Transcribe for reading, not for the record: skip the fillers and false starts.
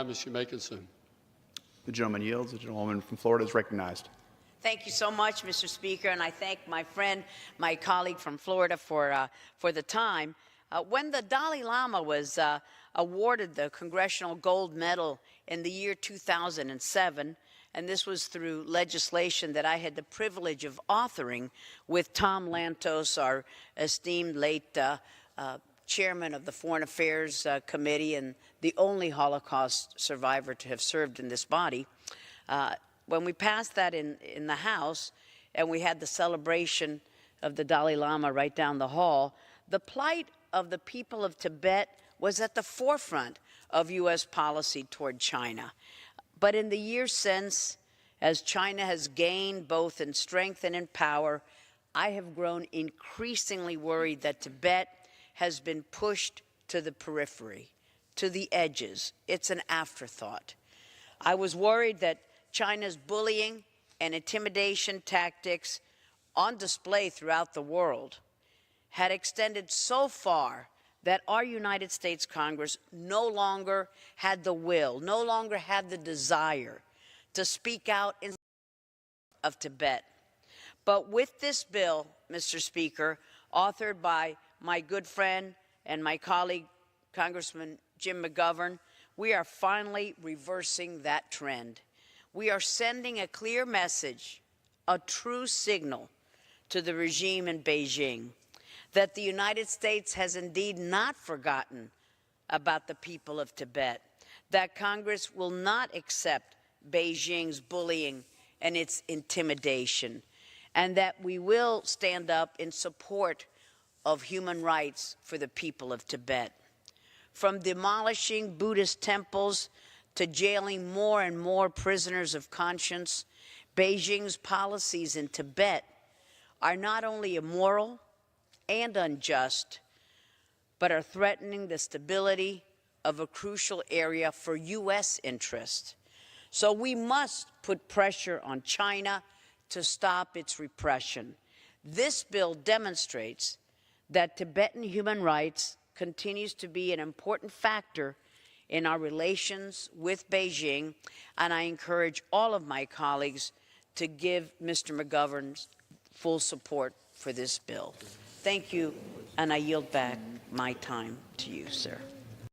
Mr. Makinson. The gentleman yields. The gentlewoman from Florida is recognized. Thank you so much, Mr. Speaker, and I thank my friend, my colleague from Florida for the time. When the Dalai Lama was awarded the Congressional Gold Medal in the year 2007, and this was through legislation that I had the privilege of authoring with Tom Lantos, our esteemed late chairman of the Foreign Affairs Committee and the only Holocaust survivor to have served in this body. When we passed that in the House and we had the celebration of the Dalai Lama right down the hall, the plight of the people of Tibet was at the forefront of U.S. policy toward China. But in the years since, as China has gained both in strength and in power, I have grown increasingly worried that Tibet has been pushed to the periphery, to the edges. It's an afterthought. I was worried that China's bullying and intimidation tactics on display throughout the world had extended so far that our United States Congress no longer had the will, no longer had the desire to speak out in of Tibet. But with this bill, Mr. Speaker, authored by my good friend and my colleague, Congressman Jim McGovern, we are finally reversing that trend. We are sending a clear message, a true signal to the regime in Beijing that the United States has indeed not forgotten about the people of Tibet, that Congress will not accept Beijing's bullying and its intimidation, and that we will stand up in support of human rights for the people of Tibet. From demolishing Buddhist temples to jailing more and more prisoners of conscience, Beijing's policies in Tibet are not only immoral and unjust, but are threatening the stability of a crucial area for U.S. interest. So we must put pressure on China to stop its repression. This bill demonstrates that Tibetan human rights continues to be an important factor in our relations with Beijing, and I encourage all of my colleagues to give Mr. McGovern's full support for this bill. Thank you, and I yield back my time to you, sir.